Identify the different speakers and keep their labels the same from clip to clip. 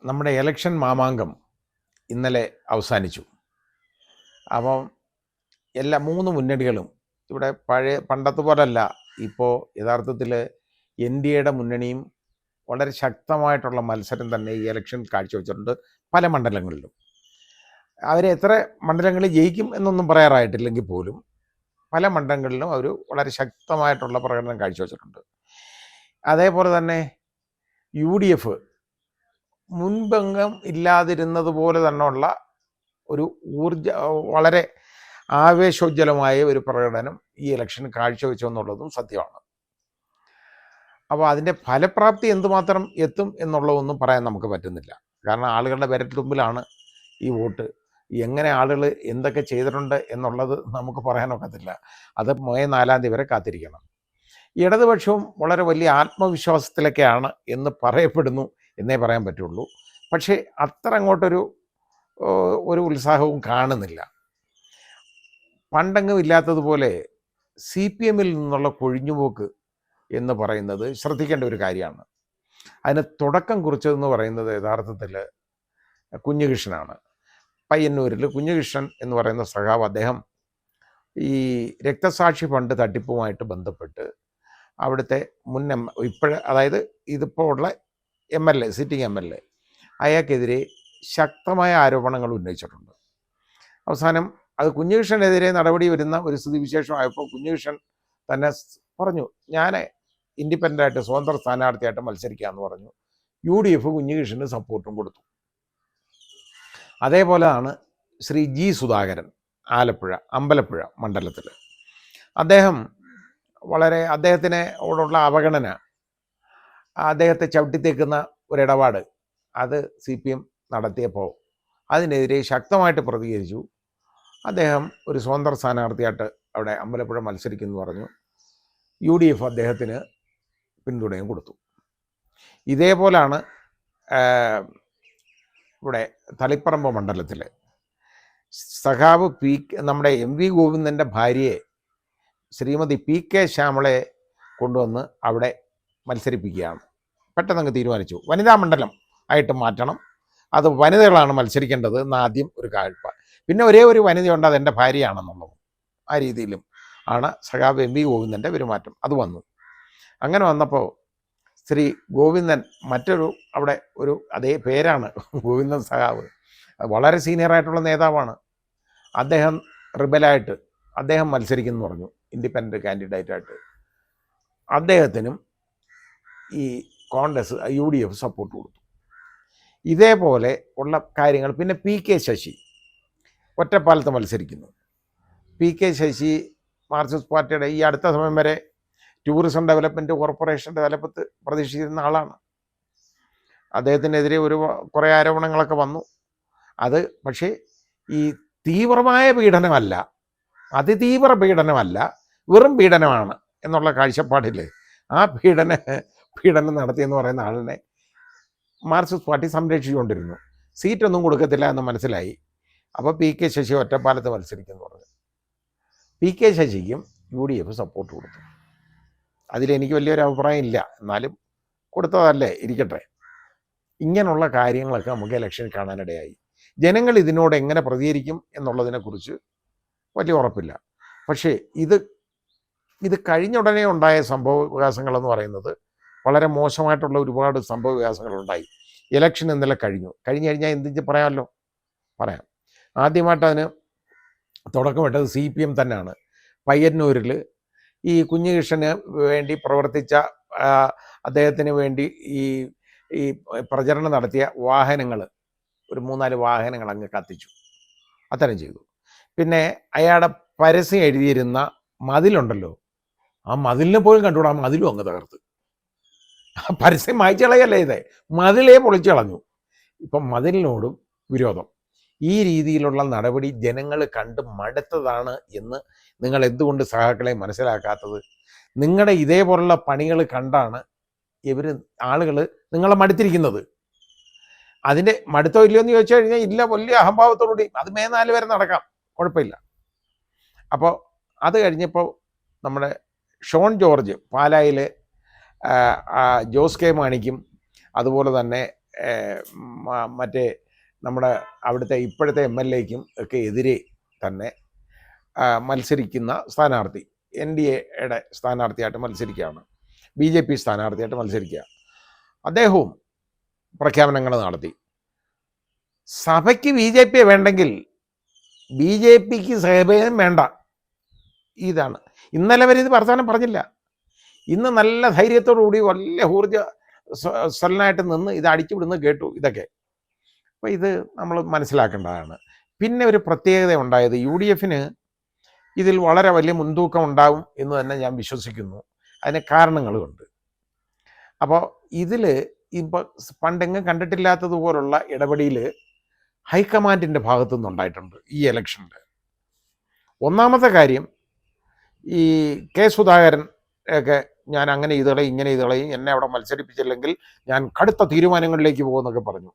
Speaker 1: നമ്മുടെ ഇലക്ഷൻ മാമാങ്കം ഇന്നലെ അവസാനിച്ചു. അപ്പം എല്ലാ 3 മുന്നണികളും ഇവിടെ പണ്ടത്തെ പോലല്ല. ഇപ്പോൾ യഥാർത്ഥത്തിൽ NDAയുടെ മുന്നണിയും വളരെ ശക്തമായിട്ടുള്ള മത്സരം തന്നെ ഈ ഇലക്ഷൻ കാഴ്ചവെച്ചിട്ടുണ്ട് പല മണ്ഡലങ്ങളിലും. എത്ര മണ്ഡലങ്ങളിൽ ജയിക്കും എന്നൊന്നും പറയാറായിട്ടില്ലെങ്കിൽ പോലും പല മണ്ഡലങ്ങളിലും അവർ വളരെ ശക്തമായിട്ടുള്ള പ്രകടനം കാഴ്ചവെച്ചിട്ടുണ്ട്. അതേപോലെ തന്നെ UDF മുൻപെങ്കം ഇല്ലാതിരുന്നത് പോലെ തന്നെയുള്ള ഒരു വളരെ ആവേശോജ്വലമായ ഒരു പ്രകടനം ഈ ഇലക്ഷൻ കാഴ്ചവെച്ചു എന്നുള്ളതും സത്യമാണ്. അപ്പോൾ അതിൻ്റെ ഫലപ്രാപ്തി എന്തുമാത്രം എത്തും എന്നുള്ളതൊന്നും പറയാൻ നമുക്ക് പറ്റുന്നില്ല. കാരണം ആളുകളുടെ വിരൽത്തുമ്പിലാണ് ഈ വോട്ട്. എങ്ങനെ ആളുകൾ എന്തൊക്കെ ചെയ്തിട്ടുണ്ട് എന്നുള്ളത് നമുക്ക് പറയാനൊക്കത്തില്ല. അത് മെയ് 4 തീയതി വരെ കാത്തിരിക്കണം. ഇടതുപക്ഷവും വളരെ വലിയ ആത്മവിശ്വാസത്തിലൊക്കെയാണ് എന്ന് പറയപ്പെടുന്നു എന്നേ പറയാൻ പറ്റുള്ളൂ. പക്ഷേ അത്ര അങ്ങോട്ടൊരു ഉത്സാഹവും കാണുന്നില്ല. പണ്ടെങ്ങും ഇല്ലാത്തതുപോലെ CPM നിന്നുള്ള കൊഴിഞ്ഞുപോക്ക് എന്ന് പറയുന്നത് ശ്രദ്ധിക്കേണ്ട ഒരു കാര്യമാണ്. അതിന് തുടക്കം കുറിച്ചതെന്ന് പറയുന്നത് യഥാർത്ഥത്തിൽ കുഞ്ഞികൃഷ്ണനാണ്. പയ്യന്നൂരിൽ കുഞ്ഞികൃഷ്ണൻ എന്ന് പറയുന്ന സഖാവ്, അദ്ദേഹം ഈ രക്തസാക്ഷി ഫണ്ട് തട്ടിപ്പുമായിട്ട് ബന്ധപ്പെട്ട് അവിടുത്തെ അതായത് ഇതിപ്പോൾ ഉള്ള MLA, സിറ്റിംഗ് MLA, അയാൾക്കെതിരെ ശക്തമായ ആരോപണങ്ങൾ ഉന്നയിച്ചിട്ടുണ്ട്. അവസാനം അത് കുഞ്ഞികൃഷ്ണനെതിരെ നടപടി വരുന്ന ഒരു സ്ഥിതിവിശേഷമായപ്പോൾ കുഞ്ഞികൃഷ്ണൻ തന്നെ പറഞ്ഞു, ഞാൻ ഇൻഡിപെൻഡൻ്റായിട്ട് സ്വതന്ത്ര സ്ഥാനാർത്ഥിയായിട്ട് മത്സരിക്കാമെന്ന് പറഞ്ഞു. UDF കുഞ്ഞികൃഷ്ണന് സപ്പോർട്ടും കൊടുത്തു. അതേപോലെയാണ് ശ്രീ G. സുധാകരൻ, ആലപ്പുഴ അമ്പലപ്പുഴ മണ്ഡലത്തിൽ. അദ്ദേഹത്തിനോടുള്ള അവഗണന, അദ്ദേഹത്തെ ചവിട്ടിത്തേക്കുന്ന ഒരിടപാട് അത് CPM നടത്തിയപ്പോൾ അതിനെതിരെ ശക്തമായിട്ട് പ്രതികരിച്ചു. അദ്ദേഹം ഒരു സ്വതന്ത്ര സ്ഥാനാർത്ഥിയായിട്ട് അവിടെ അമ്പലപ്പുഴ മത്സരിക്കുമെന്ന് പറഞ്ഞു. UDF അദ്ദേഹത്തിന് പിന്തുണയും കൊടുത്തു. ഇതേപോലാണ് ഇവിടെ തളിപ്പറമ്പ് മണ്ഡലത്തിൽ സഖാവ് നമ്മുടെ MV ഗോവിന്ദൻ്റെ ഭാര്യയെ ശ്രീമതി PK ശ്യാമളയെ കൊണ്ടുവന്ന് അവിടെ മത്സരിപ്പിക്കുകയാണ്. പെട്ടെന്നങ്ങ് തീരുമാനിച്ചു, വനിതാ മണ്ഡലം ആയിട്ട് മാറ്റണം, അത് വനിതകളാണ് മത്സരിക്കേണ്ടത് എന്ന് ആദ്യം ഒരു കാഴ്ച. പിന്നെ ഒരേ ഒരു വനിതയുണ്ട്, അതെൻ്റെ ഭാര്യയാണെന്നുള്ളത്. ആ രീതിയിലും ആണ് സഖാവ് MV ഗോവിന്ദൻ്റെ പെരുമാറ്റം. അത് വന്നു. അങ്ങനെ വന്നപ്പോൾ ശ്രീ ഗോവിന്ദൻ അവിടെ അതേ പേരാണ് ഗോവിന്ദൻ സഖാവ്, വളരെ സീനിയറായിട്ടുള്ള നേതാവാണ്. അദ്ദേഹം റിബലായിട്ട് അദ്ദേഹം മത്സരിക്കുമെന്ന് പറഞ്ഞു, ഇൻഡിപെൻഡൻ്റ് കാൻഡിഡേറ്റായിട്ട്. അദ്ദേഹത്തിനും ഈ കോൺഗ്രസ് UDF സപ്പോർട്ട് കൊടുത്തു. ഇതേപോലെ ഉള്ള കാര്യങ്ങൾ. പിന്നെ PK ശശി ഒറ്റപ്പാലത്ത് മത്സരിക്കുന്നു. PK ശശി മാർക്സിസ്റ്റ് പാർട്ടിയുടെ ഈ അടുത്ത സമയം വരെ ടൂറിസം ഡെവലപ്മെൻറ്റ് കോർപ്പറേഷൻ ഡെവലപ്പത്ത് പ്രതീക്ഷിച്ചിരുന്ന ആളാണ്. അദ്ദേഹത്തിനെതിരെ കുറേ ആരോപണങ്ങളൊക്കെ വന്നു. അത് പക്ഷേ ഈ തീവ്രമായ പീഡനമല്ല, അതിതീവ്ര പീഡനമല്ല, വെറും പീഡനമാണ് എന്നുള്ള കാഴ്ചപ്പാടിൽ ആ പീഡനം നടത്തിയെന്ന് പറയുന്ന ആളിനെ മാർക്സിസ്റ്റ് പാർട്ടി സംരക്ഷിച്ചുകൊണ്ടിരുന്നു. സീറ്റൊന്നും കൊടുക്കത്തില്ല എന്ന് മനസ്സിലായി. അപ്പോൾ PK ശശി ഒറ്റപ്പാലത്ത് മത്സരിക്കുമെന്ന് പറഞ്ഞു. PK ശശിക്കും UDF സപ്പോർട്ട് കൊടുത്തു. അതിലെനിക്ക് വലിയൊരു അഭിപ്രായം ഇല്ല, എന്നാലും കൊടുത്തതല്ലേ, ഇരിക്കട്ടെ. ഇങ്ങനെയുള്ള കാര്യങ്ങളൊക്കെ നമുക്ക് ഇലക്ഷനിൽ കാണാനിടയായി. ജനങ്ങൾ ഇതിനോട് എങ്ങനെ പ്രതികരിക്കും എന്നുള്ളതിനെക്കുറിച്ച് വലിയ ഉറപ്പില്ല. പക്ഷേ ഇത് കഴിഞ്ഞ ഉടനെ ഉണ്ടായ സംഭവ വികാസങ്ങളെന്ന് പറയുന്നത് വളരെ മോശമായിട്ടുള്ള ഒരുപാട് സംഭവ വികാസങ്ങളുണ്ടായി. ഇലക്ഷൻ ഇന്നലെ കഴിഞ്ഞു കഴിഞ്ഞാൽ എന്തെന്ന് പറയാമല്ലോ, പറയാം. ആദ്യമായിട്ട് അതിന് തുടക്കമിട്ടത് CPM തന്നെയാണ്. പയ്യന്നൂരിൽ ഈ കുഞ്ഞികൃഷ്ണന് വേണ്ടി പ്രവർത്തിച്ച, അദ്ദേഹത്തിന് വേണ്ടി ഈ പ്രചരണം നടത്തിയ വാഹനങ്ങൾ, ഒരു 3-4 വാഹനങ്ങൾ അങ്ങ് കത്തിച്ചു, അത്തരം ചെയ്തു. പിന്നെ അയാളുടെ പരസ്യം എഴുതിയിരുന്ന മതിലുണ്ടല്ലോ, ആ മതിലിനെ പോലും കണ്ടുകൂടാ, ആ മതിലും അങ്ങ് തകർത്ത്. പരസ്യം മായ്ച്ചു കളയല്ലേ ഇതേ, മതിലേ പൊളിച്ചു കളഞ്ഞു. ഇപ്പം മതിലിനോടും വിരോധം. ഈ രീതിയിലുള്ള നടപടി ജനങ്ങൾ കണ്ട് മടുത്തതാണ് എന്ന് നിങ്ങൾ എന്തുകൊണ്ട് സഹാക്കളെ മനസ്സിലാക്കാത്തത്? നിങ്ങളുടെ ഇതേപോലുള്ള പണികൾ കണ്ടാണ് ആളുകൾ നിങ്ങളെ മടുത്തിരിക്കുന്നത്. അതിൻ്റെ മടുത്തോ ഇല്ലയോ എന്ന് ചോദിച്ചു കഴിഞ്ഞാൽ ഇല്ല, വലിയ അഹംഭാവത്തോടുകൂടി അത് മെയ് 4 വരെ നടക്കാം, കുഴപ്പമില്ല. അപ്പോൾ അത് കഴിഞ്ഞപ്പോൾ നമ്മുടെ ഷോൺ ജോർജ് പാലായിലെ ജോസ് കെ മാണിക്കും അതുപോലെ തന്നെ മറ്റേ നമ്മുടെ അവിടുത്തെ ഇപ്പോഴത്തെ MLAയ്ക്കും ഒക്കെ എതിരെ തന്നെ മത്സരിക്കുന്ന സ്ഥാനാർത്ഥി NDAയുടെ സ്ഥാനാർത്ഥിയായിട്ട് മത്സരിക്കുകയാണ്, BJP സ്ഥാനാർത്ഥിയായിട്ട് മത്സരിക്കുക. അദ്ദേഹവും പ്രഖ്യാപനങ്ങൾ നടത്തി. സഭയ്ക്ക് BJP വേണ്ടെങ്കിൽ BJPക്ക് സഭയും വേണ്ട. ഇതാണ് ഇന്നലെ വരെ ഇത് വർത്തമാനം പറഞ്ഞില്ല. ഇന്ന് നല്ല ധൈര്യത്തോടുകൂടി വലിയ ഊർജ്ജസ്വലനായിട്ട് നിന്ന് ഇത് അടിച്ചുവിടുന്ന് കേട്ടു. ഇതൊക്കെ അപ്പോൾ ഇത് നമ്മൾ മനസ്സിലാക്കേണ്ടതാണ്. പിന്നെ ഒരു പ്രത്യേകത ഉണ്ടായത് UDFന് ഇതിൽ വളരെ വലിയ മുൻതൂക്കം ഉണ്ടാവും എന്ന് തന്നെ ഞാൻ വിശ്വസിക്കുന്നു. അതിന് കാരണങ്ങളുമുണ്ട്. അപ്പോൾ ഇതിൽ ഇപ്പോൾ പണ്ടെങ്ങും കണ്ടിട്ടില്ലാത്തതുപോലുള്ള ഇടപെടൽ ഹൈക്കമാൻഡിൻ്റെ ഭാഗത്തു നിന്നുണ്ടായിട്ടുണ്ട് ഈ ഇലക്ഷനിൽ. ഒന്നാമത്തെ കാര്യം, ഈ K. സുധാകരൻ ഒക്കെ ഞാൻ അങ്ങനെ ചെയ്തുകളയും ഇങ്ങനെ ചെയ്തുകളയും, എന്നെ അവിടെ മത്സരിപ്പിച്ചില്ലെങ്കിൽ ഞാൻ കടുത്ത തീരുമാനങ്ങളിലേക്ക് പോകുമെന്നൊക്കെ പറഞ്ഞു.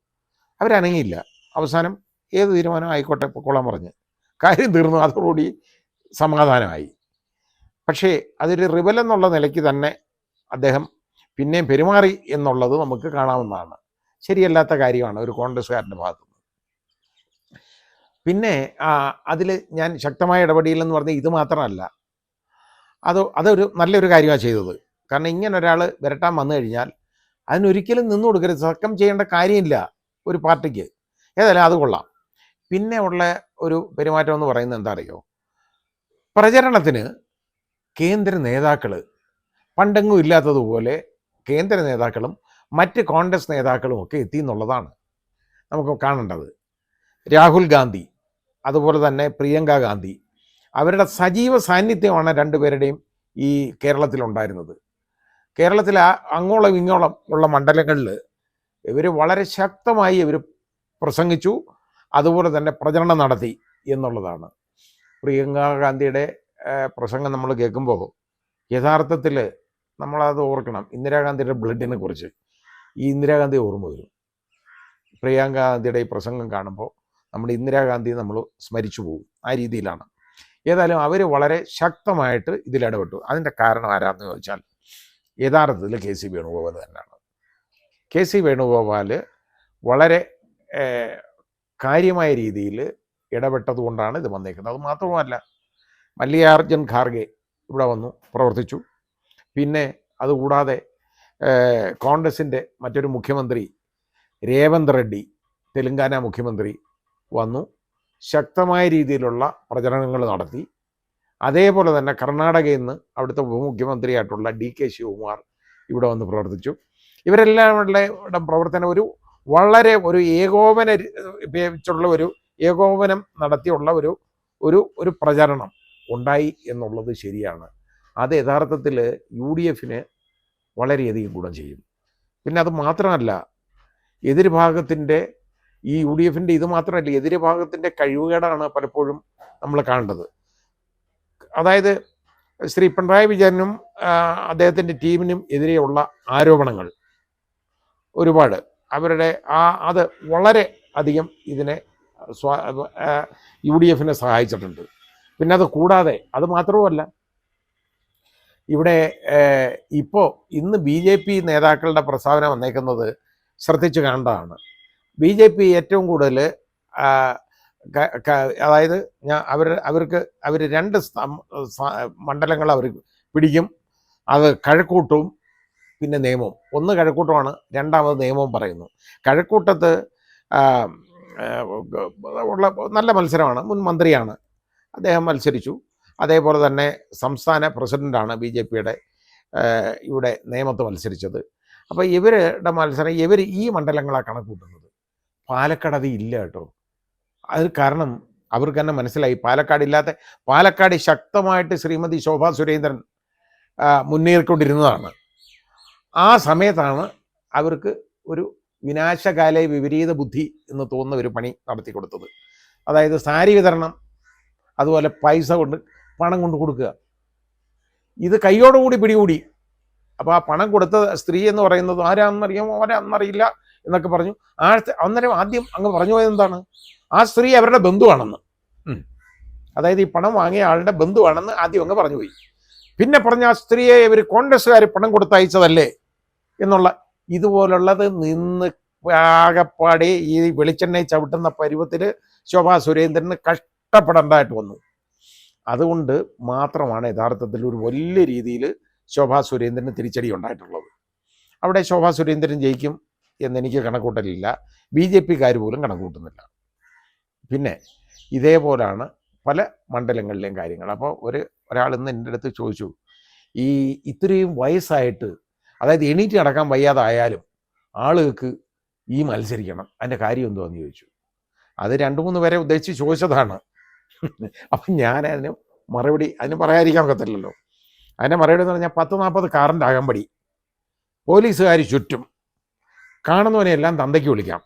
Speaker 1: അവരനങ്ങിയില്ല. അവസാനം ഏത് തീരുമാനം ആയിക്കോട്ടെ പൊക്കോളാൻ പറഞ്ഞ് കാര്യം തീർന്നു. അതോടുകൂടി സമാധാനമായി. പക്ഷേ അതൊരു റിബൽ എന്നുള്ള നിലയ്ക്ക് തന്നെ അദ്ദേഹം പിന്നെയും പെരുമാറി എന്നുള്ളത് നമുക്ക് കാണാവുന്നതാണ്. ശരിയല്ലാത്ത കാര്യമാണ് ഒരു കോൺഗ്രസ്സുകാരൻ്റെ ഭാഗത്തുനിന്ന്. പിന്നെ അതിൽ ഞാൻ ശക്തമായ ഇടപെടലെന്ന് പറഞ്ഞാൽ ഇത് മാത്രമല്ല, അതൊരു നല്ലൊരു കാര്യമാണ് ചെയ്തത്. കാരണം ഇങ്ങനെ ഒരാൾ വരട്ടാൻ വന്നു കഴിഞ്ഞാൽ അതിനൊരിക്കലും നിന്നു കൊടുക്കരുത്. സക്കം ചെയ്യേണ്ട കാര്യമില്ല ഒരു പാർട്ടിക്ക്. ഏതായാലും അത് കൊള്ളാം. പിന്നെ ഉള്ള ഒരു പെരുമാറ്റം എന്ന് പറയുന്നത് എന്താ അറിയോ, പ്രചരണത്തിന് കേന്ദ്ര നേതാക്കൾ പണ്ടെങ്ങും ഇല്ലാത്തതുപോലെ കേന്ദ്ര നേതാക്കളും മറ്റ് കോൺഗ്രസ് നേതാക്കളും ഒക്കെ എത്തി എന്നുള്ളതാണ് നമുക്ക് കാണേണ്ടത്. രാഹുൽ ഗാന്ധി അതുപോലെ തന്നെ പ്രിയങ്ക ഗാന്ധി, അവരുടെ സജീവ സാന്നിധ്യമാണ് രണ്ടുപേരുടെയും ഈ കേരളത്തിലുണ്ടായിരുന്നത്. കേരളത്തിൽ അങ്ങോളം ഇങ്ങോളം ഉള്ള മണ്ഡലങ്ങളിൽ ഇവർ വളരെ ശക്തമായി ഇവർ പ്രസംഗിച്ചു, അതുപോലെ തന്നെ പ്രചരണം നടത്തി എന്നുള്ളതാണ്. പ്രിയങ്ക ഗാന്ധിയുടെ പ്രസംഗം നമ്മൾ കേൾക്കുമ്പോൾ യഥാർത്ഥത്തിൽ നമ്മളത് ഓർക്കണം. ഇന്ദിരാഗാന്ധിയുടെ ബ്ലഡിനെ കുറിച്ച് ഈ ഇന്ദിരാഗാന്ധി ഓർമ്മ വരും. പ്രിയങ്ക ഗാന്ധിയുടെ ഈ പ്രസംഗം കാണുമ്പോൾ നമ്മൾ ഇന്ദിരാഗാന്ധി നമ്മൾ സ്മരിച്ചു പോകും. ആ രീതിയിലാണ്. ഏതായാലും അവർ വളരെ ശക്തമായിട്ട് ഇതിലിടപെട്ടു. അതിൻ്റെ കാരണം ആരാണെന്ന് ചോദിച്ചാൽ യഥാർത്ഥത്തിൽ KC വേണുഗോപാൽ തന്നെയാണ്. KC വേണുഗോപാൽ വളരെ കാര്യമായ രീതിയിൽ ഇടപെട്ടതുകൊണ്ടാണ് ഇത് വന്നേക്കുന്നത്. അത് മാത്രമല്ല, മല്ലികാർജുൻ ഖാർഗെ ഇവിടെ വന്നു പ്രവർത്തിച്ചു. പിന്നെ അതുകൂടാതെ കോൺഗ്രസിൻ്റെ മറ്റൊരു മുഖ്യമന്ത്രി രേവന്ത് റെഡ്ഡി, തെലുങ്കാന മുഖ്യമന്ത്രി വന്നു, ശക്തമായ രീതിയിലുള്ള പ്രചരണങ്ങൾ നടത്തി. അതേപോലെ തന്നെ കർണാടകയിൽ നിന്ന് അവിടുത്തെ ഉപമുഖ്യമന്ത്രിയായിട്ടുള്ള DK ശിവകുമാർ ഇവിടെ വന്ന് പ്രവർത്തിച്ചു. ഇവരെല്ലാവരുടെ പ്രവർത്തനം വളരെ ഏകോപനം നടത്തിയുള്ള ഒരു പ്രചരണം ഉണ്ടായി എന്നുള്ളത് ശരിയാണ്. അത് യഥാർത്ഥത്തിൽ UDFന് വളരെയധികം ഗുണം ചെയ്യും. പിന്നെ അത് മാത്രമല്ല, എതിർഭാഗത്തിൻ്റെ ഈ UDFൻ്റെ ഇത് മാത്രമല്ല, എതിർഭാഗത്തിൻ്റെ കഴിവുകേടാണ് പലപ്പോഴും നമ്മൾ കാണേണ്ടത്. അതായത് ശ്രീ പിണറായി വിജയനും അദ്ദേഹത്തിൻ്റെ ടീമിനും എതിരെയുള്ള ആരോപണങ്ങൾ ഒരുപാട് അവരുടെ അത് വളരെ അധികം ഇതിനെ UDFനെ സഹായിച്ചിട്ടുണ്ട്. പിന്നെ അത് കൂടാതെ അത് മാത്രവുമല്ല, ഇവിടെ ഇപ്പോൾ ഇന്ന് BJP നേതാക്കളുടെ പ്രസ്താവന വന്നേക്കുന്നത് ശ്രദ്ധിച്ചു കാണേണ്ടതാണ്. BJP ഏറ്റവും കൂടുതൽ അതായത് അവർ 2 മണ്ഡലങ്ങൾ അവർ പിടിക്കും. അത് കഴക്കൂട്ടവും പിന്നെ നേമവും. ഒന്ന് കഴക്കൂട്ടമാണ്, രണ്ടാമത് നേമവും പറയുന്നു. കഴക്കൂട്ടത്ത് ഉള്ള നല്ല മത്സരമാണ്. മുൻ മന്ത്രിയാണ് അദ്ദേഹം, മത്സരിച്ചു. അതേപോലെ തന്നെ സംസ്ഥാന പ്രസിഡൻ്റാണ് BJPയുടെ ഇവിടെ നേമത്ത് മത്സരിച്ചത്. അപ്പോൾ ഇവരുടെ മത്സരം ഈ മണ്ഡലങ്ങളാണ് കണക്കൂട്ടുന്നത്. പാലക്കാട് അത് ഇല്ല കേട്ടോ. അത് കാരണം അവർക്ക് തന്നെ മനസ്സിലായി പാലക്കാട് ശക്തമായിട്ട് ശ്രീമതി ശോഭാ സുരേന്ദ്രൻ മുന്നേറിക്കൊണ്ടിരുന്നതാണ്. ആ സമയത്താണ് അവർക്ക് ഒരു വിനാശകാല വിപരീത ബുദ്ധി എന്ന് തോന്നുന്ന ഒരു പണി നടത്തി കൊടുത്തത്. അതായത് സാരി വിതരണം, അതുപോലെ പണം കൊണ്ട് കൊടുക്കുക. ഇത് കൈയോടുകൂടി പിടികൂടി. അപ്പോൾ ആ പണം കൊടുത്ത സ്ത്രീ എന്ന് പറയുന്നത് ആരാന്നറിയില്ല എന്നൊക്കെ പറഞ്ഞു. അന്നേരം ആദ്യം അങ്ങ് പറഞ്ഞു പോയത് എന്താണ്, ആ സ്ത്രീ അവരുടെ ബന്ധുവാണെന്ന്. അതായത് ഈ പണം വാങ്ങിയ ആളുടെ ബന്ധുവാണെന്ന് ആദ്യം അങ്ങ് പറഞ്ഞു പോയി. പിന്നെ പറഞ്ഞ ആ സ്ത്രീയെ ഇവർ കോൺഗ്രസ്സുകാർ പണം കൊടുത്തയച്ചതല്ലേ എന്നുള്ള ഇതുപോലുള്ളത് നിന്ന് ആകെപ്പാടെ ഈ വെളിച്ചെണ്ണ ചവിട്ടുന്ന പരുവത്തിൽ ശോഭാ സുരേന്ദ്രന് കഷ്ടപ്പെടേണ്ടതായിട്ട് വന്നു. അതുകൊണ്ട് മാത്രമാണ് യഥാർത്ഥത്തിൽ ഒരു വലിയ രീതിയിൽ ശോഭാ സുരേന്ദ്രന് തിരിച്ചടി ഉണ്ടായിട്ടുള്ളത്. അവിടെ ശോഭാ സുരേന്ദ്രൻ ജയിക്കും എന്നെനിക്ക് കണക്കൂട്ടലില്ല, BJPക്കാർ പോലും കണക്കൂട്ടുന്നില്ല. പിന്നെ ഇതേപോലാണ് പല മണ്ഡലങ്ങളിലെയും കാര്യങ്ങൾ. അപ്പോൾ ഒരാൾ ഇന്ന് എൻ്റെ അടുത്ത് ചോദിച്ചു, ഈ ഇത്രയും വയസ്സായിട്ട്, അതായത് എണീറ്റ് നടക്കാൻ വയ്യാതായാലും ആളുകൾക്ക് ഈ മത്സരിക്കണം, അതിൻ്റെ കാര്യം എന്തുവാന്ന് ചോദിച്ചു. അത് 2-3 പേരെ ഉദ്ദേശിച്ച് ചോദിച്ചതാണ്. അപ്പം ഞാൻ അതിന് പറയാതിരിക്കാൻ ഒക്കത്തില്ലല്ലോ. അതിൻ്റെ മറുപടി എന്ന് പറഞ്ഞാൽ 10-40 കാറിൻ്റെ അകമ്പടി, പോലീസുകാർ ചുറ്റും, കാണുന്നവനെയെല്ലാം തന്തയ്ക്ക് വിളിക്കാം,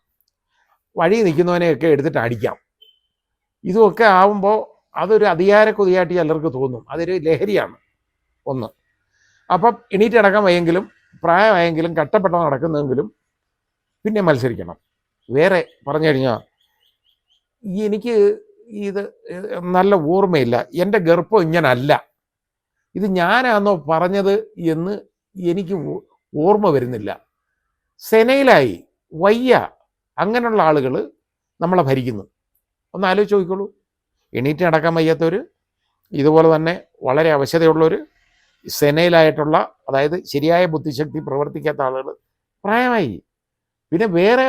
Speaker 1: വഴി നിൽക്കുന്നവനെയൊക്കെ എടുത്തിട്ട് അടിക്കാം. ഇതുമൊക്കെ ആവുമ്പോൾ അതൊരു അധികാര കൊതിയായിട്ട് ചിലർക്ക് തോന്നും. അതൊരു ലഹരിയാണ് ഒന്ന്. അപ്പം എണീറ്റ് നടക്കാൻ വയ്യെങ്കിലും, പ്രായമായെങ്കിലും, കട്ടപ്പെട്ട നടക്കുന്നെങ്കിലും പിന്നെ മത്സരിക്കണം. വേറെ പറഞ്ഞു കഴിഞ്ഞാൽ എനിക്ക് ഇത് നല്ല ഓർമ്മയില്ല, എൻ്റെ ഗർഭം ഇങ്ങനല്ല, ഇത് ഞാനാണോ പറഞ്ഞത് എന്ന് എനിക്ക് ഓർമ്മ വരുന്നില്ല. സെനയിലായി വയ്യ, അങ്ങനെയുള്ള ആളുകൾ നമ്മളെ ഭരിക്കുന്നു. ഒന്ന് ആലോചിച്ച് നോക്കിക്കോളൂ. എണീറ്റ് നടക്കാൻ വയ്യാത്തവർ, ഇതുപോലെ തന്നെ വളരെ അവശതയുള്ളവർ, സെനയിലായിട്ടുള്ള, അതായത് ശരിയായ ബുദ്ധിശക്തി പ്രവർത്തിക്കാത്ത ആളുകൾ, പ്രായമായി. പിന്നെ വേറെ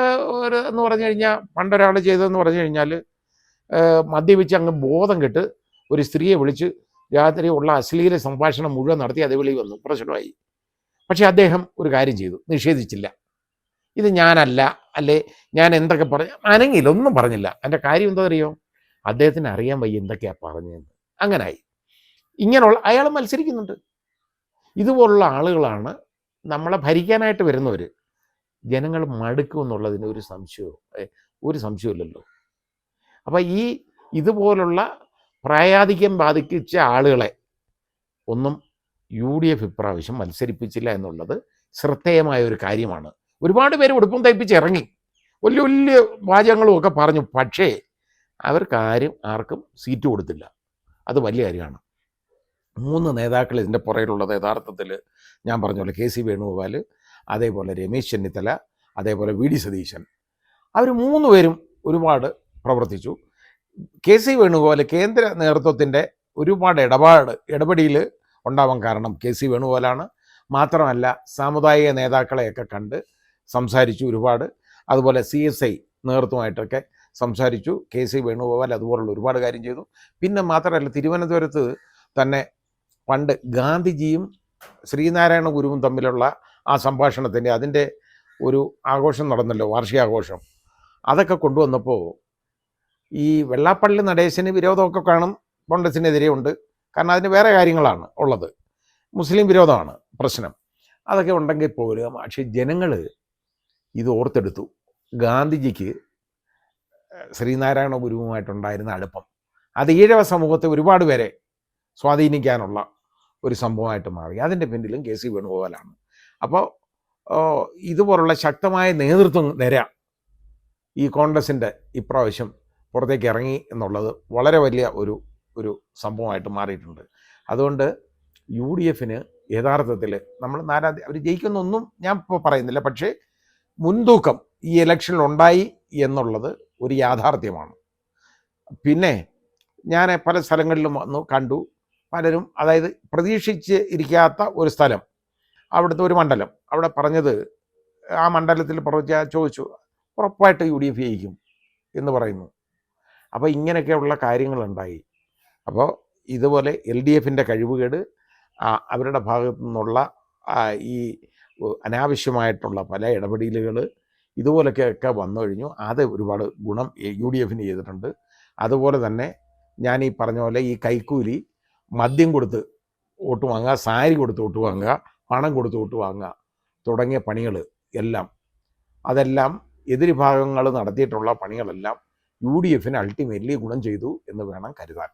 Speaker 1: എന്ന് പറഞ്ഞു കഴിഞ്ഞാൽ, പണ്ടൊരാൾ ചെയ്തതെന്ന് പറഞ്ഞു കഴിഞ്ഞാൽ, മദ്യപിച്ച് അങ്ങ് ബോധം കെട്ട് ഒരു സ്ത്രീയെ വിളിച്ച് രാത്രി ഉള്ള അശ്ലീല സംഭാഷണം മുഴുവൻ നടത്തി അത് വെളി വന്നു, പ്രശ്നമായി. പക്ഷെ അദ്ദേഹം ഒരു കാര്യം ചെയ്തു, നിഷേധിച്ചില്ല. ഇത് ഞാനല്ല, അല്ലേ ഞാൻ എന്തൊക്കെ പറഞ്ഞു, അനങ്ങില്ല, ഒന്നും പറഞ്ഞില്ല. എൻ്റെ കാര്യം എന്താ അറിയോ, അദ്ദേഹത്തിന് അറിയാൻ വയ്യ എന്തൊക്കെയാണ് പറഞ്ഞതെന്ന്. അങ്ങനായി. ഇങ്ങനെയുള്ള അയാൾ മത്സരിക്കുന്നുണ്ട്. ഇതുപോലുള്ള ആളുകളാണ് നമ്മളെ ഭരിക്കാനായിട്ട് വരുന്നവർ. ജനങ്ങൾ മടുക്കും എന്നുള്ളതിന് ഒരു സംശയമില്ലല്ലോ. അപ്പം ഇതുപോലുള്ള പ്രായാധിക്യം ബാധിച്ച ആളുകളെ ഒന്നും UDF ഇപ്രാവശ്യം മത്സരിപ്പിച്ചില്ല എന്നുള്ളത് ശ്രദ്ധേയമായ ഒരു കാര്യമാണ്. ഒരുപാട് പേര് ഉടുപ്പും തയ്പ്പിച്ച് ഇറങ്ങി, വലിയ വലിയ വാചകങ്ങളും ഒക്കെ പറഞ്ഞു. പക്ഷേ ആർക്കും സീറ്റ് കൊടുത്തില്ല. അത് വലിയ കാര്യമാണ്. 3 നേതാക്കൾ ഇതിൻ്റെ പുറകിലുള്ളത് യഥാർത്ഥത്തിൽ ഞാൻ പറഞ്ഞ പോലെ KC വേണുഗോപാൽ, അതേപോലെ രമേശ് ചെന്നിത്തല, അതേപോലെ VD സതീശൻ. അവർ 3 പേരും ഒരുപാട് പ്രവർത്തിച്ചു. KC വേണുഗോപാൽ കേന്ദ്ര നേതൃത്വത്തിൻ്റെ ഒരുപാട് ഇടപെടൽ ഉണ്ടാവാൻ കാരണം KC വേണുഗോപാലാണ്. മാത്രമല്ല സാമുദായിക നേതാക്കളെയൊക്കെ കണ്ട് സംസാരിച്ചു ഒരുപാട്. അതുപോലെ CSI നേതൃത്വമായിട്ടൊക്കെ സംസാരിച്ചു KC വേണുഗോപാൽ. അതുപോലുള്ള ഒരുപാട് കാര്യം ചെയ്തു. പിന്നെ മാത്രമല്ല, തിരുവനന്തപുരത്ത് തന്നെ പണ്ട് ഗാന്ധിജിയും ശ്രീനാരായണ ഗുരുവും തമ്മിലുള്ള ആ സംഭാഷണത്തിൻ്റെ അതിൻ്റെ ഒരു ആഘോഷം നടന്നല്ലോ, വാർഷികാഘോഷം. അതൊക്കെ കൊണ്ടുവന്നപ്പോൾ ഈ വെള്ളാപ്പള്ളി നടേശന് വിരോധമൊക്കെ കാണും, കോൺഗ്രസിനെതിരെ ഉണ്ട്. കാരണം അതിന് വേറെ കാര്യങ്ങളാണ് ഉള്ളത്, മുസ്ലിം വിരോധമാണ് പ്രശ്നം. അതൊക്കെ ഉണ്ടെങ്കിൽ പോലും പക്ഷേ ജനങ്ങൾ ഇത് ഓർത്തെടുത്തു. ഗാന്ധിജിക്ക് ശ്രീനാരായണ ഗുരുവുമായിട്ടുണ്ടായിരുന്ന അടുപ്പം അത് ഈഴവ സമൂഹത്തെ ഒരുപാട് പേരെ സ്വാധീനിക്കാനുള്ള ഒരു സംഭവമായിട്ട് മാറി. അതിൻ്റെ പിന്നിലും KC വേണുഗോപാലാണ്. അപ്പോൾ ഇതുപോലുള്ള ശക്തമായ നേതൃത്വം നിര ഈ കോൺഗ്രസിൻ്റെ ഇപ്രാവശ്യം പുറത്തേക്ക് ഇറങ്ങി എന്നുള്ളത് വളരെ വലിയ ഒരു സംഭവമായിട്ട് മാറിയിട്ടുണ്ട്. അതുകൊണ്ട് UDFന് യഥാർത്ഥത്തിൽ നമ്മൾ അവർ ജയിക്കുന്നൊന്നും ഞാൻ ഇപ്പോൾ പറയുന്നില്ല, പക്ഷേ മുൻതൂക്കം ഈ ഇലക്ഷനിൽ ഉണ്ടായി എന്നുള്ളത് ഒരു യാഥാർത്ഥ്യമാണ്. പിന്നെ ഞാൻ പല സ്ഥലങ്ങളിലും വന്നു കണ്ടു, പലരും, അതായത് പ്രതീക്ഷിച്ച് ഇരിക്കാത്ത ഒരു സ്ഥലം, അവിടുത്തെ ഒരു മണ്ഡലം, അവിടെ പറഞ്ഞത്, ആ മണ്ഡലത്തിൽ ചോദിച്ചു, ഉറപ്പായിട്ട് UDF ജയിക്കും എന്ന് പറയുന്നു. അപ്പോൾ ഇങ്ങനെയൊക്കെയുള്ള കാര്യങ്ങളുണ്ടായി. അപ്പോൾ ഇതുപോലെ LDFൻ്റെ കഴിവുകേട്, അവരുടെ ഭാഗത്തു നിന്നുള്ള ഈ അനാവശ്യമായിട്ടുള്ള പല ഇടപെടലുകൾ ഇതുപോലൊക്കെ വന്നു കഴിഞ്ഞു. അത് ഒരുപാട് ഗുണം UDFന് ചെയ്തിട്ടുണ്ട്. അതുപോലെ തന്നെ ഞാൻ ഈ പറഞ്ഞ പോലെ ഈ കൈക്കൂലി, മദ്യം കൊടുത്ത് വോട്ട് വാങ്ങുക, സാരി കൊടുത്ത് വോട്ട് വാങ്ങുക, പണം കൊടുത്ത് വോട്ട് വാങ്ങുക തുടങ്ങിയ പണികൾ അതെല്ലാം എതിർഭാഗങ്ങൾ നടത്തിയിട്ടുള്ള പണികളെല്ലാം UDFന് അൾട്ടിമേറ്റ്ലി ഗുണം ചെയ്തു എന്ന് വേണം കരുതാൻ.